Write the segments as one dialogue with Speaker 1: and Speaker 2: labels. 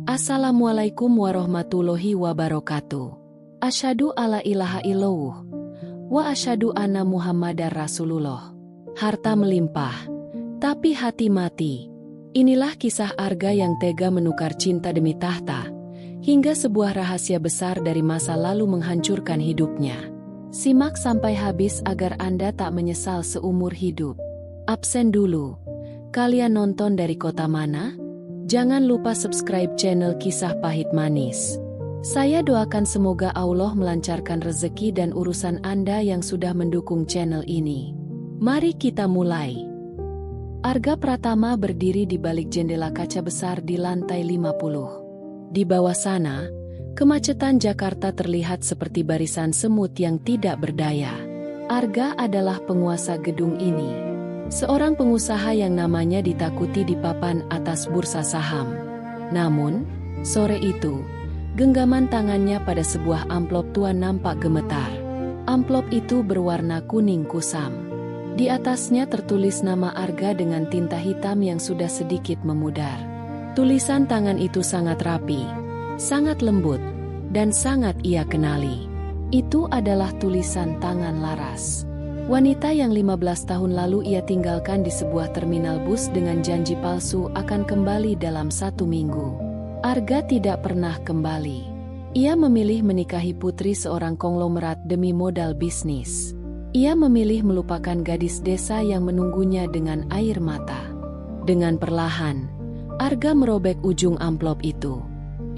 Speaker 1: Assalamualaikum warahmatullahi wabarakatuh. Asyhadu alla ilaha illallah wa asyhadu anna Muhammadar Rasulullah. Harta melimpah, tapi hati mati. Inilah kisah Arga yang tega menukar cinta demi tahta, hingga sebuah rahasia besar dari masa lalu menghancurkan hidupnya. Simak sampai habis agar Anda tak menyesal seumur hidup. Absen dulu. Kalian nonton dari kota mana? Jangan lupa subscribe channel Kisah Pahit Manis. Saya doakan semoga Allah melancarkan rezeki dan urusan Anda yang sudah mendukung channel ini. Mari kita mulai. Arga Pratama berdiri di balik jendela kaca besar di lantai 50. Di bawah sana, kemacetan Jakarta terlihat seperti barisan semut yang tidak berdaya. Arga adalah penguasa gedung ini. Seorang pengusaha yang namanya ditakuti di papan atas bursa saham. Namun, sore itu, genggaman tangannya pada sebuah amplop tua nampak gemetar. Amplop itu berwarna kuning kusam. Di atasnya tertulis nama Arga dengan tinta hitam yang sudah sedikit memudar. Tulisan tangan itu sangat rapi, sangat lembut, dan sangat ia kenali. Itu adalah tulisan tangan Laras. Wanita yang 15 tahun lalu ia tinggalkan di sebuah terminal bus dengan janji palsu akan kembali dalam 1 minggu. Arga tidak pernah kembali. Ia memilih menikahi putri seorang konglomerat demi modal bisnis. Ia memilih melupakan gadis desa yang menunggunya dengan air mata. Dengan perlahan, Arga merobek ujung amplop itu.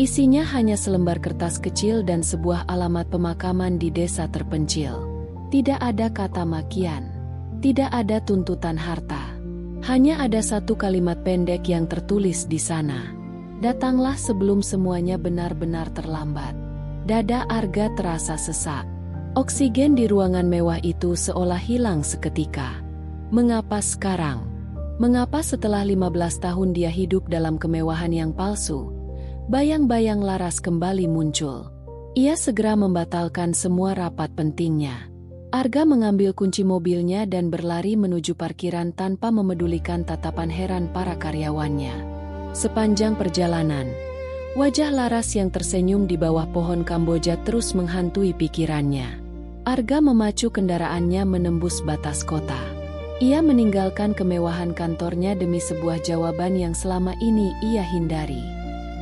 Speaker 1: Isinya hanya selembar kertas kecil dan sebuah alamat pemakaman di desa terpencil. Tidak ada kata makian, tidak ada tuntutan harta. Hanya ada satu kalimat pendek yang tertulis di sana. Datanglah sebelum semuanya benar-benar terlambat. Dada Arga terasa sesak. Oksigen di ruangan mewah itu seolah hilang seketika. Mengapa sekarang? Mengapa setelah 15 tahun dia hidup dalam kemewahan yang palsu? Bayang-bayang Laras kembali muncul. Ia segera membatalkan semua rapat pentingnya. Arga mengambil kunci mobilnya dan berlari menuju parkiran tanpa memedulikan tatapan heran para karyawannya. Sepanjang perjalanan, wajah Laras yang tersenyum di bawah pohon Kamboja terus menghantui pikirannya. Arga memacu kendaraannya menembus batas kota. Ia meninggalkan kemewahan kantornya demi sebuah jawaban yang selama ini ia hindari.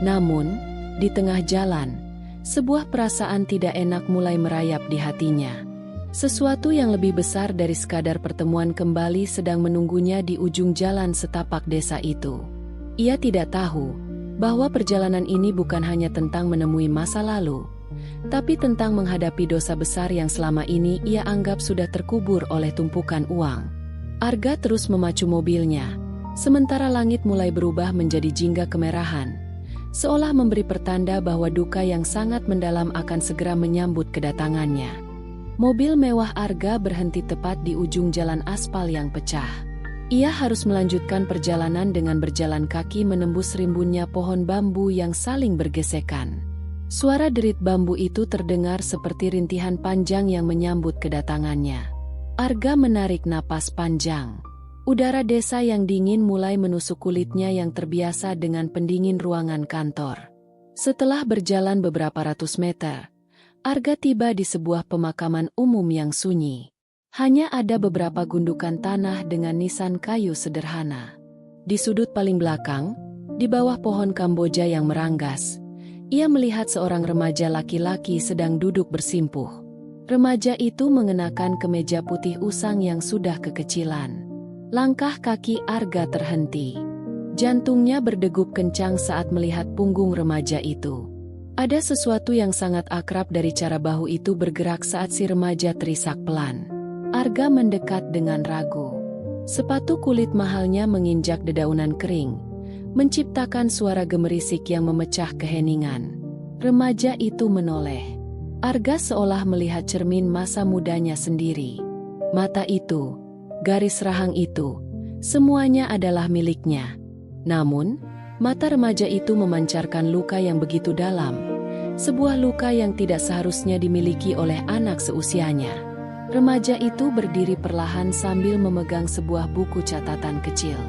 Speaker 1: Namun, di tengah jalan, sebuah perasaan tidak enak mulai merayap di hatinya. Sesuatu yang lebih besar dari sekadar pertemuan kembali sedang menunggunya di ujung jalan setapak desa itu. Ia tidak tahu bahwa perjalanan ini bukan hanya tentang menemui masa lalu, tapi tentang menghadapi dosa besar yang selama ini ia anggap sudah terkubur oleh tumpukan uang. Arga terus memacu mobilnya, sementara langit mulai berubah menjadi jingga kemerahan, seolah memberi pertanda bahwa duka yang sangat mendalam akan segera menyambut kedatangannya. Mobil mewah Arga berhenti tepat di ujung jalan aspal yang pecah. Ia harus melanjutkan perjalanan dengan berjalan kaki menembus rimbunnya pohon bambu yang saling bergesekan. Suara derit bambu itu terdengar seperti rintihan panjang yang menyambut kedatangannya. Arga menarik napas panjang. Udara desa yang dingin mulai menusuk kulitnya yang terbiasa dengan pendingin ruangan kantor. Setelah berjalan beberapa ratus meter, Arga tiba di sebuah pemakaman umum yang sunyi. Hanya ada beberapa gundukan tanah dengan nisan kayu sederhana. Di sudut paling belakang, di bawah pohon Kamboja yang meranggas, ia melihat seorang remaja laki-laki sedang duduk bersimpuh. Remaja itu mengenakan kemeja putih usang yang sudah kekecilan. Langkah kaki Arga terhenti. Jantungnya berdegup kencang saat melihat punggung remaja itu. Ada sesuatu yang sangat akrab dari cara bahu itu bergerak saat si remaja terisak pelan. Arga mendekat dengan ragu. Sepatu kulit mahalnya menginjak dedaunan kering, menciptakan suara gemerisik yang memecah keheningan. Remaja itu menoleh. Arga seolah melihat cermin masa mudanya sendiri. Mata itu, garis rahang itu, semuanya adalah miliknya. Namun, mata remaja itu memancarkan luka yang begitu dalam. Sebuah luka yang tidak seharusnya dimiliki oleh anak seusianya. Remaja itu berdiri perlahan sambil memegang sebuah buku catatan kecil.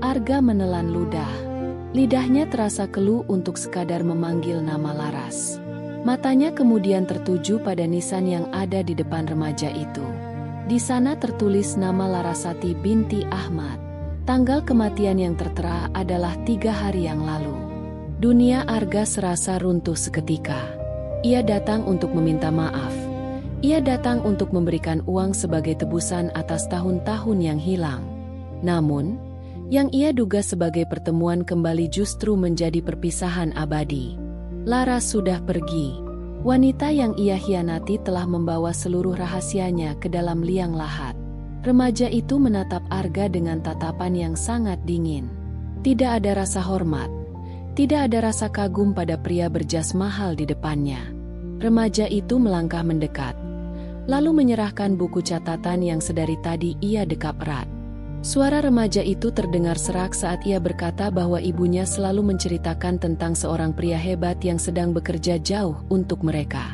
Speaker 1: Arga menelan ludah. Lidahnya terasa keluh untuk sekadar memanggil nama Laras. Matanya kemudian tertuju pada nisan yang ada di depan remaja itu. Di sana tertulis nama Larasati binti Ahmad. Tanggal kematian yang tertera adalah 3 hari yang lalu. Dunia Arga serasa runtuh seketika. Ia datang untuk meminta maaf. Ia datang untuk memberikan uang sebagai tebusan atas tahun-tahun yang hilang. Namun, yang ia duga sebagai pertemuan kembali justru menjadi perpisahan abadi. Laras sudah pergi. Wanita yang ia hianati telah membawa seluruh rahasianya ke dalam liang lahat. Remaja itu menatap Arga dengan tatapan yang sangat dingin. Tidak ada rasa hormat. Tidak ada rasa kagum pada pria berjas mahal di depannya. Remaja itu melangkah mendekat, lalu menyerahkan buku catatan yang sedari tadi ia dekap erat. Suara remaja itu terdengar serak saat ia berkata bahwa ibunya selalu menceritakan tentang seorang pria hebat yang sedang bekerja jauh untuk mereka.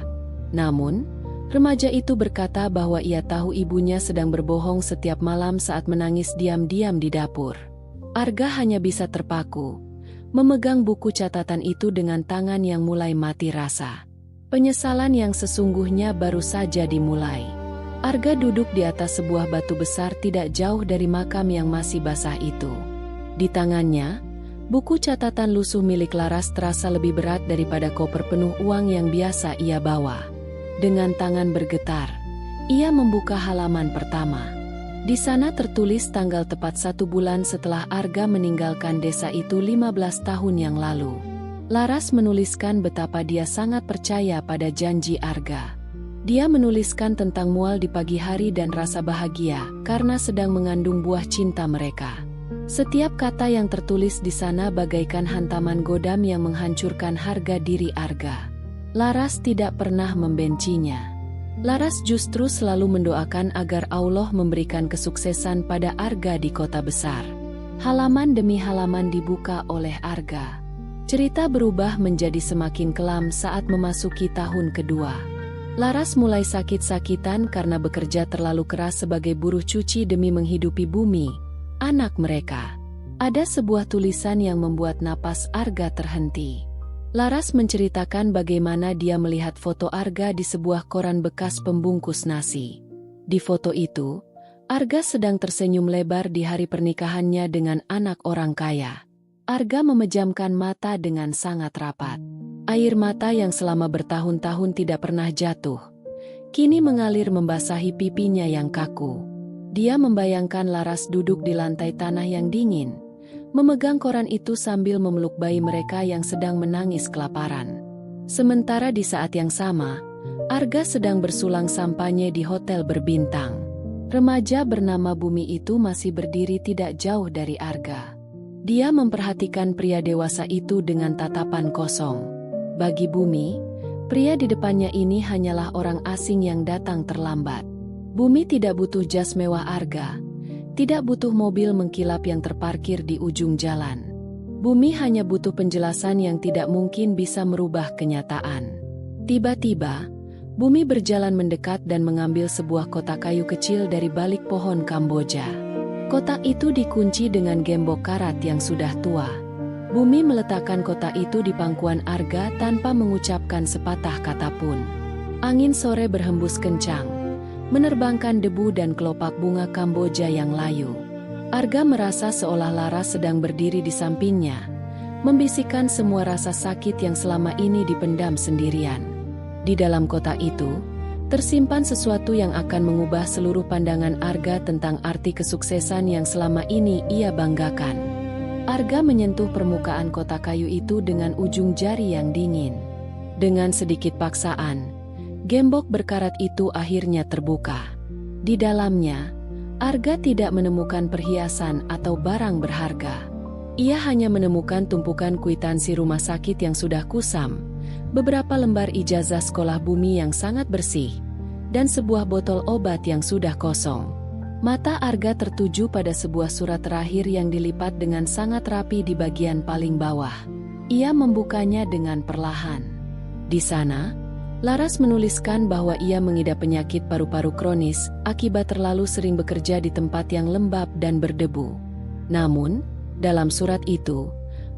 Speaker 1: Namun, remaja itu berkata bahwa ia tahu ibunya sedang berbohong setiap malam saat menangis diam-diam di dapur. Arga hanya bisa terpaku, memegang buku catatan itu dengan tangan yang mulai mati rasa. Penyesalan yang sesungguhnya baru saja dimulai. Arga duduk di atas sebuah batu besar tidak jauh dari makam yang masih basah itu. Di tangannya, buku catatan lusuh milik Laras terasa lebih berat daripada koper penuh uang yang biasa ia bawa. Dengan tangan bergetar, ia membuka halaman pertama. Di sana tertulis tanggal tepat 1 bulan setelah Arga meninggalkan desa itu 15 tahun yang lalu. Laras menuliskan betapa dia sangat percaya pada janji Arga. Dia menuliskan tentang mual di pagi hari dan rasa bahagia karena sedang mengandung buah cinta mereka. Setiap kata yang tertulis di sana bagaikan hantaman godam yang menghancurkan harga diri Arga. Laras tidak pernah membencinya. Laras justru selalu mendoakan agar Allah memberikan kesuksesan pada Arga di kota besar. Halaman demi halaman dibuka oleh Arga. Cerita berubah menjadi semakin kelam saat memasuki tahun kedua. Laras mulai sakit-sakitan karena bekerja terlalu keras sebagai buruh cuci demi menghidupi Bumi, anak mereka. Ada sebuah tulisan yang membuat napas Arga terhenti. Laras menceritakan bagaimana dia melihat foto Arga di sebuah koran bekas pembungkus nasi. Di foto itu, Arga sedang tersenyum lebar di hari pernikahannya dengan anak orang kaya. Arga memejamkan mata dengan sangat rapat. Air mata yang selama bertahun-tahun tidak pernah jatuh, kini mengalir membasahi pipinya yang kaku. Dia membayangkan Laras duduk di lantai tanah yang dingin, memegang koran itu sambil memeluk bayi mereka yang sedang menangis kelaparan. Sementara di saat yang sama, Arga sedang bersulang sampanye di hotel berbintang. Remaja bernama Bumi itu masih berdiri tidak jauh dari Arga. Dia memperhatikan pria dewasa itu dengan tatapan kosong. Bagi Bumi, pria di depannya ini hanyalah orang asing yang datang terlambat. Bumi tidak butuh jas mewah Arga, tidak butuh mobil mengkilap yang terparkir di ujung jalan. Bumi hanya butuh penjelasan yang tidak mungkin bisa merubah kenyataan. Tiba-tiba, Bumi berjalan mendekat dan mengambil sebuah kotak kayu kecil dari balik pohon Kamboja. Kotak itu dikunci dengan gembok karat yang sudah tua. Bumi meletakkan kotak itu di pangkuan Arga tanpa mengucapkan sepatah kata pun. Angin sore berhembus kencang, menerbangkan debu dan kelopak bunga Kamboja yang layu. Arga merasa seolah Laras sedang berdiri di sampingnya, membisikkan semua rasa sakit yang selama ini dipendam sendirian. Di dalam kotak itu, tersimpan sesuatu yang akan mengubah seluruh pandangan Arga tentang arti kesuksesan yang selama ini ia banggakan. Arga menyentuh permukaan kotak kayu itu dengan ujung jari yang dingin. Dengan sedikit paksaan, gembok berkarat itu akhirnya terbuka. Di dalamnya, Arga tidak menemukan perhiasan atau barang berharga. Ia hanya menemukan tumpukan kwitansi rumah sakit yang sudah kusam, beberapa lembar ijazah sekolah Bumi yang sangat bersih, dan sebuah botol obat yang sudah kosong. Mata Arga tertuju pada sebuah surat terakhir yang dilipat dengan sangat rapi di bagian paling bawah. Ia membukanya dengan perlahan. Di sana, Laras menuliskan bahwa ia mengidap penyakit paru-paru kronis akibat terlalu sering bekerja di tempat yang lembab dan berdebu. Namun, dalam surat itu,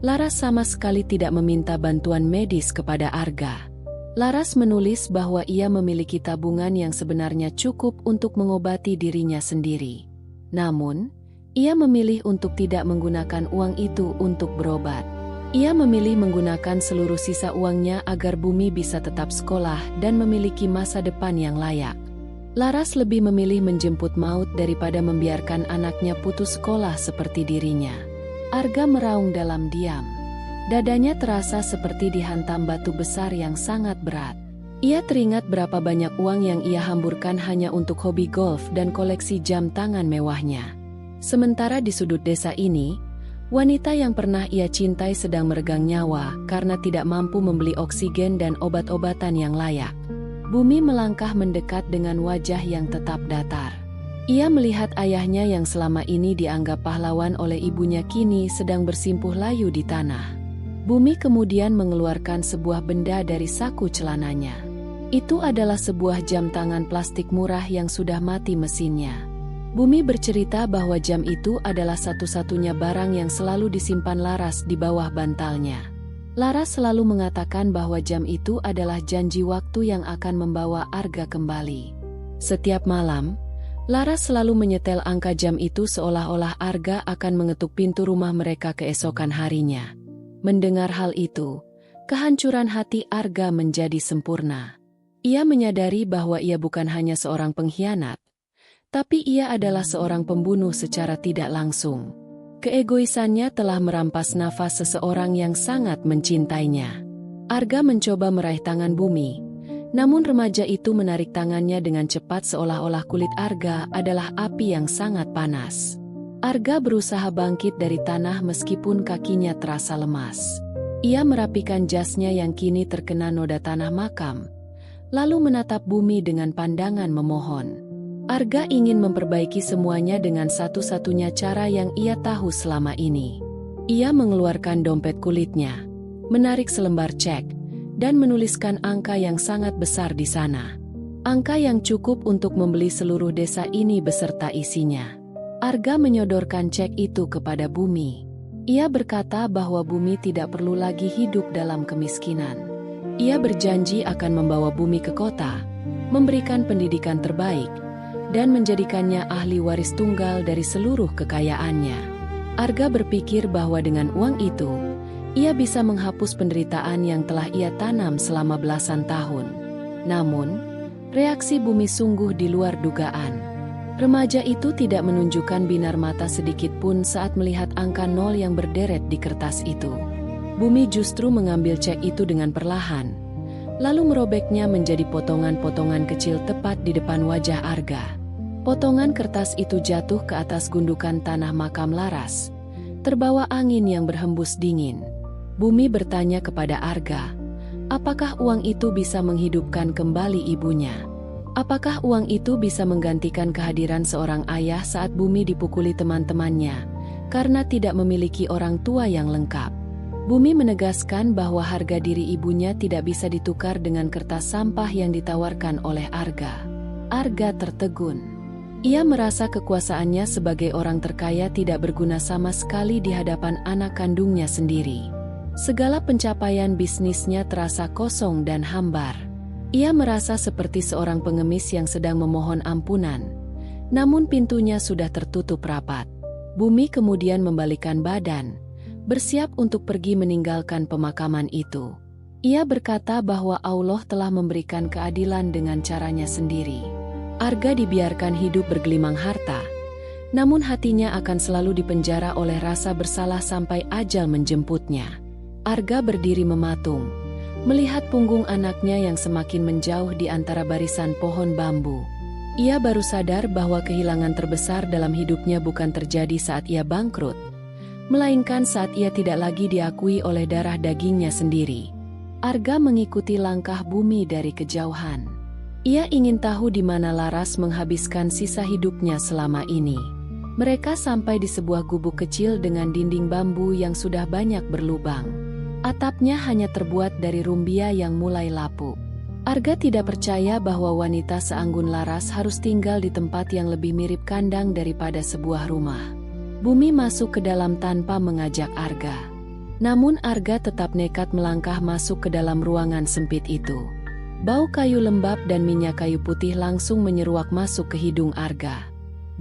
Speaker 1: Laras sama sekali tidak meminta bantuan medis kepada Arga. Laras menulis bahwa ia memiliki tabungan yang sebenarnya cukup untuk mengobati dirinya sendiri. Namun, ia memilih untuk tidak menggunakan uang itu untuk berobat. Ia memilih menggunakan seluruh sisa uangnya agar Bumi bisa tetap sekolah dan memiliki masa depan yang layak. Laras lebih memilih menjemput maut daripada membiarkan anaknya putus sekolah seperti dirinya. Arga meraung dalam diam. Dadanya terasa seperti dihantam batu besar yang sangat berat. Ia teringat berapa banyak uang yang ia hamburkan hanya untuk hobi golf dan koleksi jam tangan mewahnya. Sementara di sudut desa ini, wanita yang pernah ia cintai sedang meregang nyawa karena tidak mampu membeli oksigen dan obat-obatan yang layak. Bumi melangkah mendekat dengan wajah yang tetap datar. Ia melihat ayahnya yang selama ini dianggap pahlawan oleh ibunya kini sedang bersimpuh layu di tanah. Bumi kemudian mengeluarkan sebuah benda dari saku celananya. Itu adalah sebuah jam tangan plastik murah yang sudah mati mesinnya. Bumi bercerita bahwa jam itu adalah satu-satunya barang yang selalu disimpan Laras di bawah bantalnya. Laras selalu mengatakan bahwa jam itu adalah janji waktu yang akan membawa Arga kembali. Setiap malam, Laras selalu menyetel angka jam itu seolah-olah Arga akan mengetuk pintu rumah mereka keesokan harinya. Mendengar hal itu, kehancuran hati Arga menjadi sempurna. Ia menyadari bahwa ia bukan hanya seorang pengkhianat, tapi ia adalah seorang pembunuh secara tidak langsung. Keegoisannya telah merampas nafas seseorang yang sangat mencintainya. Arga mencoba meraih tangan Bumi, namun remaja itu menarik tangannya dengan cepat seolah-olah kulit Arga adalah api yang sangat panas. Arga berusaha bangkit dari tanah meskipun kakinya terasa lemas. Ia merapikan jasnya yang kini terkena noda tanah makam, lalu menatap Bumi dengan pandangan memohon. Arga ingin memperbaiki semuanya dengan satu-satunya cara yang ia tahu selama ini. Ia mengeluarkan dompet kulitnya, menarik selembar cek, dan menuliskan angka yang sangat besar di sana. Angka yang cukup untuk membeli seluruh desa ini beserta isinya. Arga menyodorkan cek itu kepada Bumi. Ia berkata bahwa Bumi tidak perlu lagi hidup dalam kemiskinan. Ia berjanji akan membawa Bumi ke kota, memberikan pendidikan terbaik, dan menjadikannya ahli waris tunggal dari seluruh kekayaannya. Arga berpikir bahwa dengan uang itu, ia bisa menghapus penderitaan yang telah ia tanam selama belasan tahun. Namun, reaksi Bumi sungguh di luar dugaan. Remaja itu tidak menunjukkan binar mata sedikit pun saat melihat angka 0 yang berderet di kertas itu. Bumi justru mengambil cek itu dengan perlahan, lalu merobeknya menjadi potongan-potongan kecil tepat di depan wajah Arga. Potongan kertas itu jatuh ke atas gundukan tanah makam Laras, terbawa angin yang berhembus dingin. Bumi bertanya kepada Arga, apakah uang itu bisa menghidupkan kembali ibunya? Apakah uang itu bisa menggantikan kehadiran seorang ayah saat Bumi dipukuli teman-temannya, karena tidak memiliki orang tua yang lengkap? Bumi menegaskan bahwa harga diri ibunya tidak bisa ditukar dengan kertas sampah yang ditawarkan oleh Arga. Arga tertegun. Ia merasa kekuasaannya sebagai orang terkaya tidak berguna sama sekali di hadapan anak kandungnya sendiri. Segala pencapaian bisnisnya terasa kosong dan hambar. Ia merasa seperti seorang pengemis yang sedang memohon ampunan, namun pintunya sudah tertutup rapat. Bumi kemudian membalikkan badan, bersiap untuk pergi meninggalkan pemakaman itu. Ia berkata bahwa Allah telah memberikan keadilan dengan caranya sendiri. Arga dibiarkan hidup bergelimang harta, namun hatinya akan selalu dipenjara oleh rasa bersalah sampai ajal menjemputnya. Arga berdiri mematung, melihat punggung anaknya yang semakin menjauh di antara barisan pohon bambu. Ia baru sadar bahwa kehilangan terbesar dalam hidupnya bukan terjadi saat ia bangkrut, melainkan saat ia tidak lagi diakui oleh darah dagingnya sendiri. Arga mengikuti langkah Bumi dari kejauhan. Ia ingin tahu di mana Laras menghabiskan sisa hidupnya selama ini. Mereka sampai di sebuah gubuk kecil dengan dinding bambu yang sudah banyak berlubang. Atapnya hanya terbuat dari rumbia yang mulai lapuk. Arga tidak percaya bahwa wanita seanggun Laras harus tinggal di tempat yang lebih mirip kandang daripada sebuah rumah. Bumi masuk ke dalam tanpa mengajak Arga. Namun Arga tetap nekat melangkah masuk ke dalam ruangan sempit itu. Bau kayu lembab dan minyak kayu putih langsung menyeruak masuk ke hidung Arga.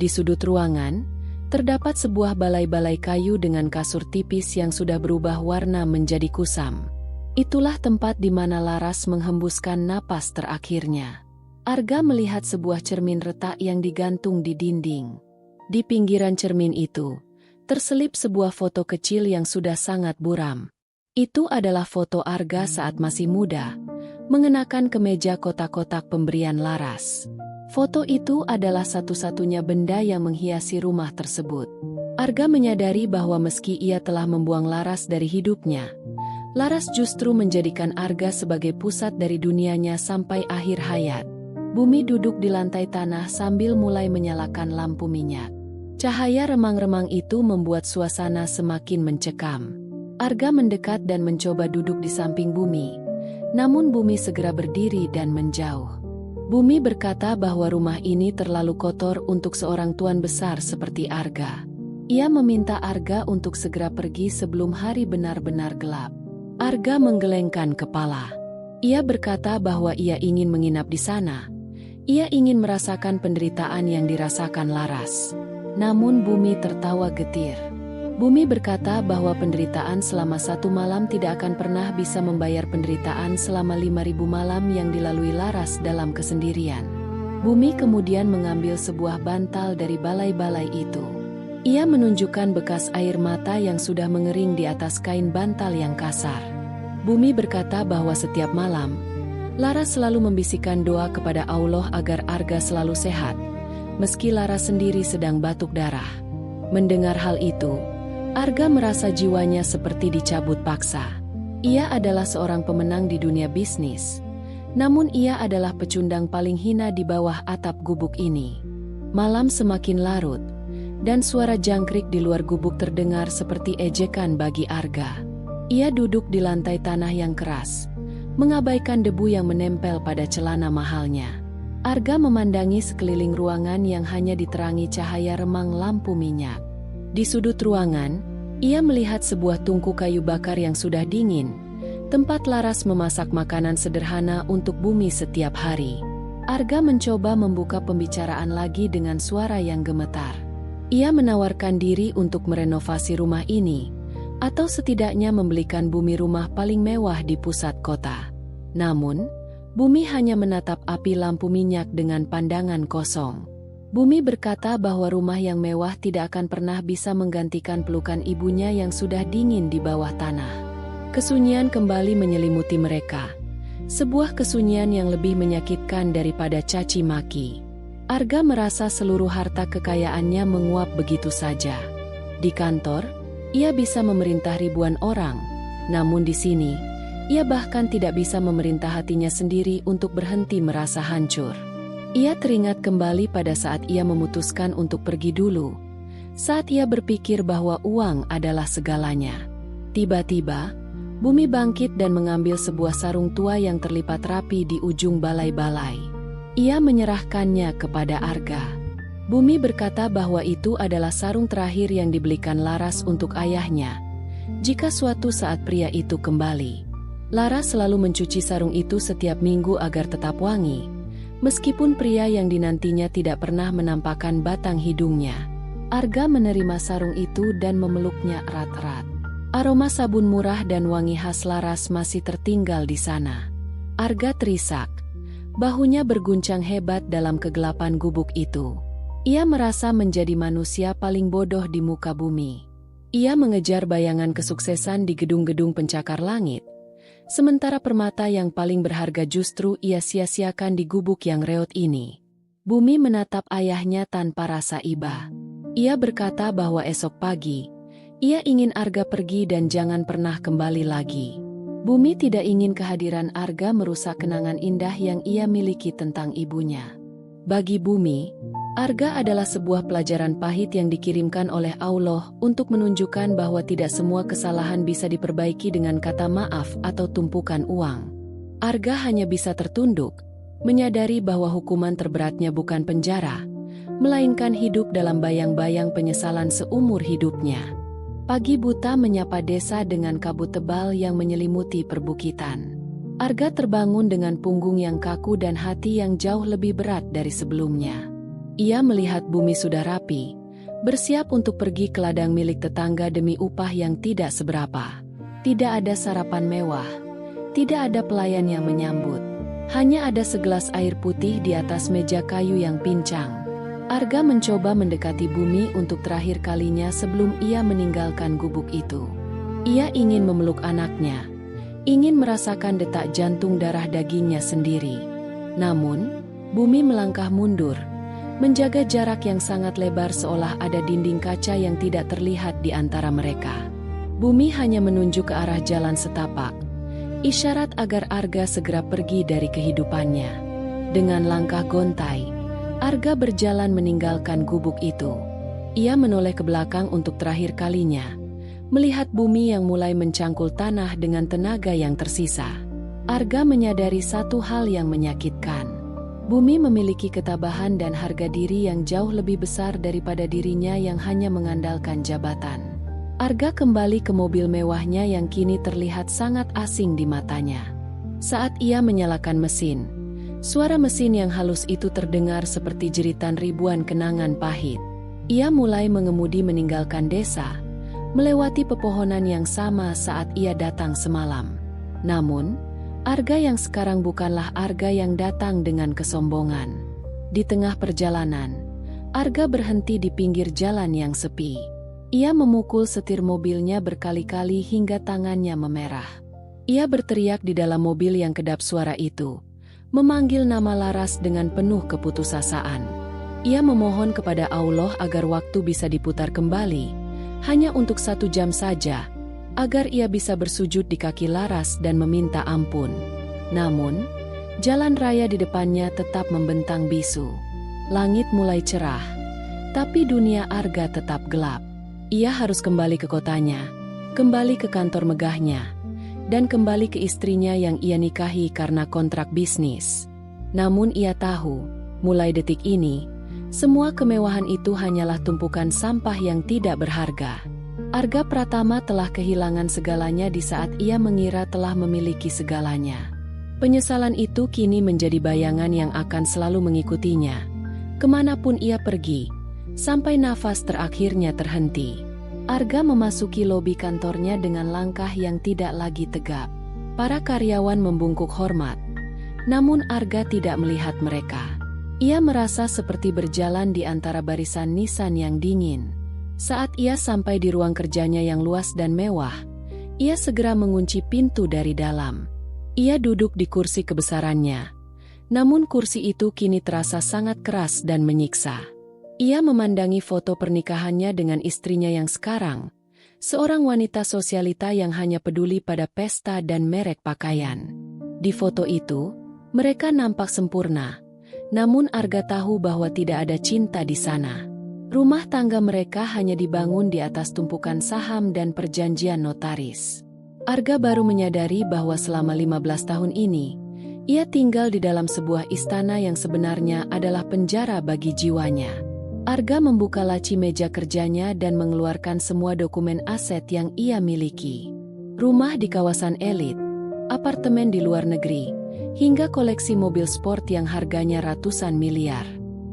Speaker 1: Di sudut ruangan, terdapat sebuah balai-balai kayu dengan kasur tipis yang sudah berubah warna menjadi kusam. Itulah tempat di mana Laras menghembuskan napas terakhirnya. Arga melihat sebuah cermin retak yang digantung di dinding. Di pinggiran cermin itu, terselip sebuah foto kecil yang sudah sangat buram. Itu adalah foto Arga saat masih muda, mengenakan kemeja kotak-kotak pemberian Laras. Foto itu adalah satu-satunya benda yang menghiasi rumah tersebut. Arga menyadari bahwa meski ia telah membuang Laras dari hidupnya, Laras justru menjadikan Arga sebagai pusat dari dunianya sampai akhir hayat. Bumi duduk di lantai tanah sambil mulai menyalakan lampu minyak. Cahaya remang-remang itu membuat suasana semakin mencekam. Arga mendekat dan mencoba duduk di samping Bumi. Namun Bumi segera berdiri dan menjauh. Bumi berkata bahwa rumah ini terlalu kotor untuk seorang tuan besar seperti Arga. Ia meminta Arga untuk segera pergi sebelum hari benar-benar gelap. Arga menggelengkan kepala. Ia berkata bahwa ia ingin menginap di sana. Ia ingin merasakan penderitaan yang dirasakan Laras. Namun Bumi tertawa getir. Bumi berkata bahwa penderitaan selama 1 malam tidak akan pernah bisa membayar penderitaan selama 5.000 malam yang dilalui Laras dalam kesendirian. Bumi kemudian mengambil sebuah bantal dari balai-balai itu. Ia menunjukkan bekas air mata yang sudah mengering di atas kain bantal yang kasar. Bumi berkata bahwa setiap malam, Laras selalu membisikkan doa kepada Allah agar Arga selalu sehat, meski Laras sendiri sedang batuk darah. Mendengar hal itu, Arga merasa jiwanya seperti dicabut paksa. Ia adalah seorang pemenang di dunia bisnis, namun ia adalah pecundang paling hina di bawah atap gubuk ini. Malam semakin larut, dan suara jangkrik di luar gubuk terdengar seperti ejekan bagi Arga. Ia duduk di lantai tanah yang keras, mengabaikan debu yang menempel pada celana mahalnya. Arga memandangi sekeliling ruangan yang hanya diterangi cahaya remang lampu minyak. Di sudut ruangan, ia melihat sebuah tungku kayu bakar yang sudah dingin, tempat Laras memasak makanan sederhana untuk Bumi setiap hari. Arga mencoba membuka pembicaraan lagi dengan suara yang gemetar. Ia menawarkan diri untuk merenovasi rumah ini, atau setidaknya membelikan Bumi rumah paling mewah di pusat kota. Namun, Bumi hanya menatap api lampu minyak dengan pandangan kosong. Bumi berkata bahwa rumah yang mewah tidak akan pernah bisa menggantikan pelukan ibunya yang sudah dingin di bawah tanah. Kesunyian kembali menyelimuti mereka. Sebuah kesunyian yang lebih menyakitkan daripada caci maki. Arga merasa seluruh harta kekayaannya menguap begitu saja. Di kantor, ia bisa memerintah ribuan orang. Namun di sini, ia bahkan tidak bisa memerintah hatinya sendiri untuk berhenti merasa hancur. Ia teringat kembali pada saat ia memutuskan untuk pergi dulu. Saat ia berpikir bahwa uang adalah segalanya. Tiba-tiba, Bumi bangkit dan mengambil sebuah sarung tua yang terlipat rapi di ujung balai-balai. Ia menyerahkannya kepada Arga. Bumi berkata bahwa itu adalah sarung terakhir yang dibelikan Laras untuk ayahnya. Jika suatu saat pria itu kembali, Laras selalu mencuci sarung itu setiap minggu agar tetap wangi. Meskipun pria yang dinantinya tidak pernah menampakkan batang hidungnya, Arga menerima sarung itu dan memeluknya erat-erat. Aroma sabun murah dan wangi khas Laras masih tertinggal di sana. Arga terisak. Bahunya berguncang hebat dalam kegelapan gubuk itu. Ia merasa menjadi manusia paling bodoh di muka bumi. Ia mengejar bayangan kesuksesan di gedung-gedung pencakar langit. Sementara permata yang paling berharga justru ia sia-siakan di gubuk yang reot ini. Bumi menatap ayahnya tanpa rasa iba. Ia berkata bahwa esok pagi, ia ingin Arga pergi dan jangan pernah kembali lagi. Bumi tidak ingin kehadiran Arga merusak kenangan indah yang ia miliki tentang ibunya. Bagi Bumi, Arga adalah sebuah pelajaran pahit yang dikirimkan oleh Allah untuk menunjukkan bahwa tidak semua kesalahan bisa diperbaiki dengan kata maaf atau tumpukan uang. Arga hanya bisa tertunduk, menyadari bahwa hukuman terberatnya bukan penjara, melainkan hidup dalam bayang-bayang penyesalan seumur hidupnya. Pagi buta menyapa desa dengan kabut tebal yang menyelimuti perbukitan. Arga terbangun dengan punggung yang kaku dan hati yang jauh lebih berat dari sebelumnya. Ia melihat bumi sudah rapi, bersiap untuk pergi ke ladang milik tetangga demi upah yang tidak seberapa. Tidak ada sarapan mewah, tidak ada pelayan yang menyambut. Hanya ada segelas air putih di atas meja kayu yang pincang. Arga mencoba mendekati bumi untuk terakhir kalinya sebelum ia meninggalkan gubuk itu. Ia ingin memeluk anaknya, ingin merasakan detak jantung darah dagingnya sendiri. Namun, bumi melangkah mundur, menjaga jarak yang sangat lebar seolah ada dinding kaca yang tidak terlihat di antara mereka. Bumi hanya menunjuk ke arah jalan setapak, isyarat agar Arga segera pergi dari kehidupannya. Dengan langkah gontai, Arga berjalan meninggalkan gubuk itu. Ia menoleh ke belakang untuk terakhir kalinya, melihat bumi yang mulai mencangkul tanah dengan tenaga yang tersisa. Arga menyadari satu hal yang menyakitkan. Bumi memiliki ketabahan dan harga diri yang jauh lebih besar daripada dirinya yang hanya mengandalkan jabatan. Arga kembali ke mobil mewahnya yang kini terlihat sangat asing di matanya. Saat ia menyalakan mesin, suara mesin yang halus itu terdengar seperti jeritan ribuan kenangan pahit. Ia mulai mengemudi meninggalkan desa, melewati pepohonan yang sama saat ia datang semalam. Namun, Arga yang sekarang bukanlah Arga yang datang dengan kesombongan. Di tengah perjalanan, Arga berhenti di pinggir jalan yang sepi. Ia memukul setir mobilnya berkali-kali hingga tangannya memerah. Ia berteriak di dalam mobil yang kedap suara itu, memanggil nama Laras dengan penuh keputusasaan. Ia memohon kepada Allah agar waktu bisa diputar kembali, hanya untuk 1 jam saja, agar ia bisa bersujud di kaki Laras dan meminta ampun. Namun, jalan raya di depannya tetap membentang bisu. Langit mulai cerah, tapi dunia Arga tetap gelap. Ia harus kembali ke kotanya, kembali ke kantor megahnya, dan kembali ke istrinya yang ia nikahi karena kontrak bisnis. Namun ia tahu, mulai detik ini, semua kemewahan itu hanyalah tumpukan sampah yang tidak berharga. Arga Pratama telah kehilangan segalanya di saat ia mengira telah memiliki segalanya. Penyesalan itu kini menjadi bayangan yang akan selalu mengikutinya, kemanapun ia pergi, sampai nafas terakhirnya terhenti. Arga memasuki lobi kantornya dengan langkah yang tidak lagi tegap. Para karyawan membungkuk hormat, namun Arga tidak melihat mereka. Ia merasa seperti berjalan di antara barisan nisan yang dingin. Saat ia sampai di ruang kerjanya yang luas dan mewah, ia segera mengunci pintu dari dalam. Ia duduk di kursi kebesarannya, namun kursi itu kini terasa sangat keras dan menyiksa. Ia memandangi foto pernikahannya dengan istrinya yang sekarang, seorang wanita sosialita yang hanya peduli pada pesta dan merek pakaian. Di foto itu, mereka nampak sempurna, namun Arga tahu bahwa tidak ada cinta di sana. Rumah tangga mereka hanya dibangun di atas tumpukan saham dan perjanjian notaris. Arga baru menyadari bahwa selama 15 tahun ini, ia tinggal di dalam sebuah istana yang sebenarnya adalah penjara bagi jiwanya. Arga membuka laci meja kerjanya dan mengeluarkan semua dokumen aset yang ia miliki. Rumah di kawasan elit, apartemen di luar negeri, hingga koleksi mobil sport yang harganya ratusan miliar.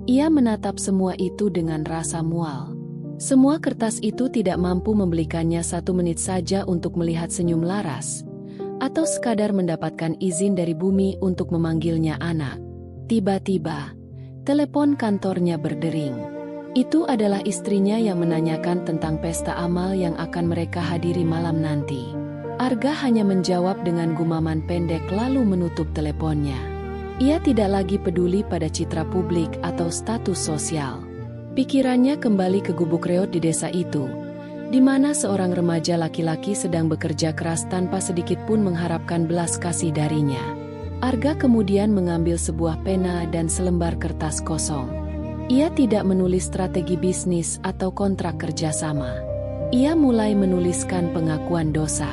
Speaker 1: Ia menatap semua itu dengan rasa mual. Semua kertas itu tidak mampu membelikannya 1 menit saja untuk melihat senyum Laras, atau sekadar mendapatkan izin dari bumi untuk memanggilnya anak. Tiba-tiba, telepon kantornya berdering. Itu adalah istrinya yang menanyakan tentang pesta amal yang akan mereka hadiri malam nanti. Arga hanya menjawab dengan gumaman pendek lalu menutup teleponnya. Ia tidak lagi peduli pada citra publik atau status sosial. Pikirannya kembali ke gubuk reot di desa itu, di mana seorang remaja laki-laki sedang bekerja keras tanpa sedikit pun mengharapkan belas kasih darinya. Arga kemudian mengambil sebuah pena dan selembar kertas kosong. Ia tidak menulis strategi bisnis atau kontrak kerjasama. Ia mulai menuliskan pengakuan dosa.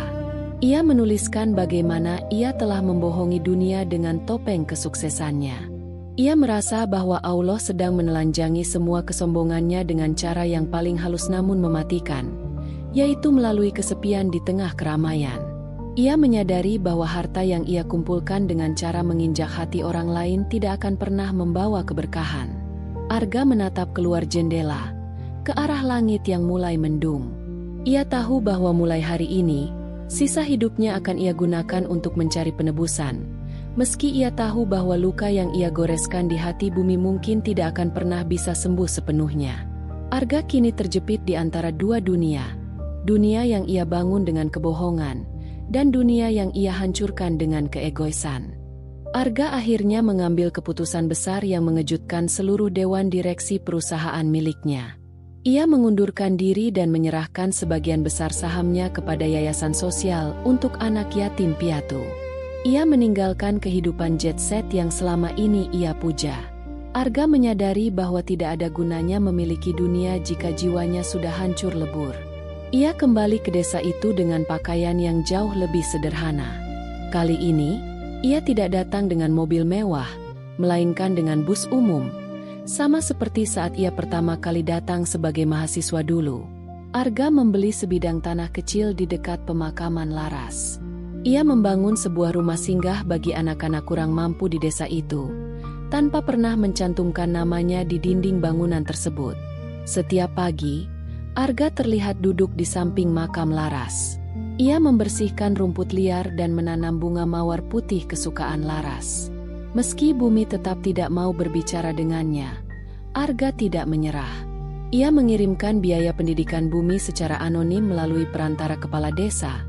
Speaker 1: Ia menuliskan bagaimana ia telah membohongi dunia dengan topeng kesuksesannya. Ia merasa bahwa Allah sedang menelanjangi semua kesombongannya dengan cara yang paling halus namun mematikan, yaitu melalui kesepian di tengah keramaian. Ia menyadari bahwa harta yang ia kumpulkan dengan cara menginjak hati orang lain tidak akan pernah membawa keberkahan. Arga menatap keluar jendela, ke arah langit yang mulai mendung. Ia tahu bahwa mulai hari ini, sisa hidupnya akan ia gunakan untuk mencari penebusan. Meski ia tahu bahwa luka yang ia goreskan di hati bumi mungkin tidak akan pernah bisa sembuh sepenuhnya. Arga kini terjepit di antara dua dunia. Dunia yang ia bangun dengan kebohongan, dan dunia yang ia hancurkan dengan keegoisan. Arga akhirnya mengambil keputusan besar yang mengejutkan seluruh dewan direksi perusahaan miliknya. Ia mengundurkan diri dan menyerahkan sebagian besar sahamnya kepada yayasan sosial untuk anak yatim piatu. Ia meninggalkan kehidupan jet set yang selama ini ia puja. Arga menyadari bahwa tidak ada gunanya memiliki dunia jika jiwanya sudah hancur lebur. Ia kembali ke desa itu dengan pakaian yang jauh lebih sederhana. Kali ini, ia tidak datang dengan mobil mewah, melainkan dengan bus umum. Sama seperti saat ia pertama kali datang sebagai mahasiswa dulu. Arga membeli sebidang tanah kecil di dekat pemakaman Laras. Ia membangun sebuah rumah singgah bagi anak-anak kurang mampu di desa itu, tanpa pernah mencantumkan namanya di dinding bangunan tersebut. Setiap pagi, Arga terlihat duduk di samping makam Laras. Ia membersihkan rumput liar dan menanam bunga mawar putih kesukaan Laras. Meski bumi tetap tidak mau berbicara dengannya, Arga tidak menyerah. Ia mengirimkan biaya pendidikan bumi secara anonim melalui perantara kepala desa,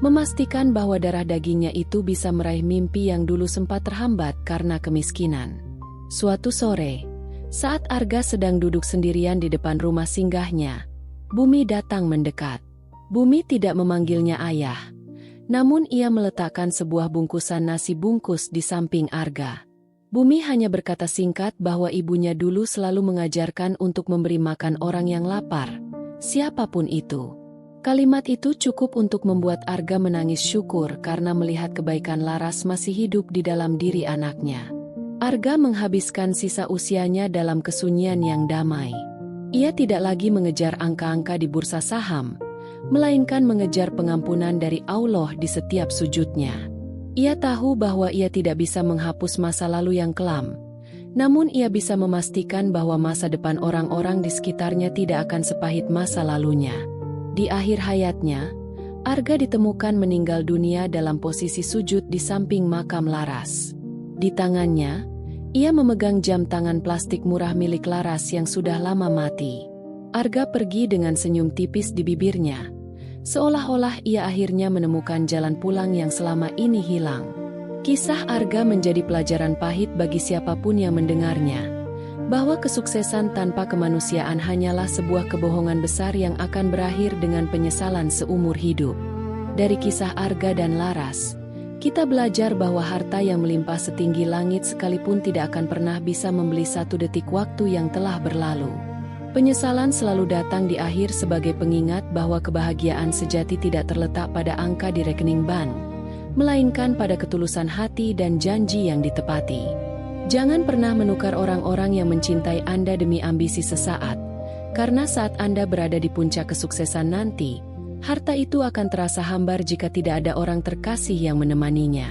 Speaker 1: memastikan bahwa darah dagingnya itu bisa meraih mimpi yang dulu sempat terhambat karena kemiskinan. Suatu sore, saat Arga sedang duduk sendirian di depan rumah singgahnya, Bumi datang mendekat. Bumi tidak memanggilnya ayah, namun ia meletakkan sebuah bungkusan nasi bungkus di samping Arga. Bumi hanya berkata singkat bahwa ibunya dulu selalu mengajarkan untuk memberi makan orang yang lapar, siapapun itu. Kalimat itu cukup untuk membuat Arga menangis syukur karena melihat kebaikan Laras masih hidup di dalam diri anaknya. Arga menghabiskan sisa usianya dalam kesunyian yang damai. Ia tidak lagi mengejar angka-angka di bursa saham, melainkan mengejar pengampunan dari Allah di setiap sujudnya. Ia tahu bahwa ia tidak bisa menghapus masa lalu yang kelam, namun ia bisa memastikan bahwa masa depan orang-orang di sekitarnya tidak akan sepahit masa lalunya. Di akhir hayatnya, Arga ditemukan meninggal dunia dalam posisi sujud di samping makam Laras. Di tangannya, ia memegang jam tangan plastik murah milik Laras yang sudah lama mati. Arga pergi dengan senyum tipis di bibirnya, seolah-olah ia akhirnya menemukan jalan pulang yang selama ini hilang. Kisah Arga menjadi pelajaran pahit bagi siapapun yang mendengarnya, bahwa kesuksesan tanpa kemanusiaan hanyalah sebuah kebohongan besar yang akan berakhir dengan penyesalan seumur hidup. Dari kisah Arga dan Laras, kita belajar bahwa harta yang melimpah setinggi langit sekalipun tidak akan pernah bisa membeli satu detik waktu yang telah berlalu. Penyesalan selalu datang di akhir sebagai pengingat bahwa kebahagiaan sejati tidak terletak pada angka di rekening bank, melainkan pada ketulusan hati dan janji yang ditepati. Jangan pernah menukar orang-orang yang mencintai Anda demi ambisi sesaat, karena saat Anda berada di puncak kesuksesan nanti, harta itu akan terasa hambar jika tidak ada orang terkasih yang menemaninya.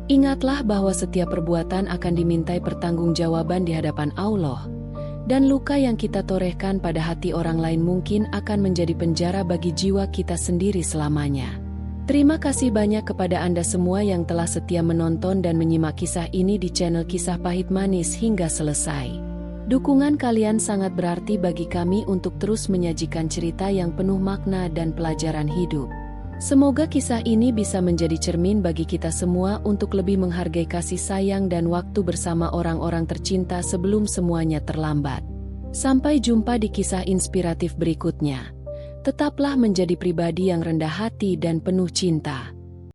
Speaker 1: Ingatlah bahwa setiap perbuatan akan dimintai pertanggungjawaban di hadapan Allah, dan luka yang kita torehkan pada hati orang lain mungkin akan menjadi penjara bagi jiwa kita sendiri selamanya. Terima kasih banyak kepada Anda semua yang telah setia menonton dan menyimak kisah ini di channel Kisah Pahit Manis hingga selesai. Dukungan kalian sangat berarti bagi kami untuk terus menyajikan cerita yang penuh makna dan pelajaran hidup. Semoga kisah ini bisa menjadi cermin bagi kita semua untuk lebih menghargai kasih sayang dan waktu bersama orang-orang tercinta sebelum semuanya terlambat. Sampai jumpa di kisah inspiratif berikutnya. Tetaplah menjadi pribadi yang rendah hati dan penuh cinta.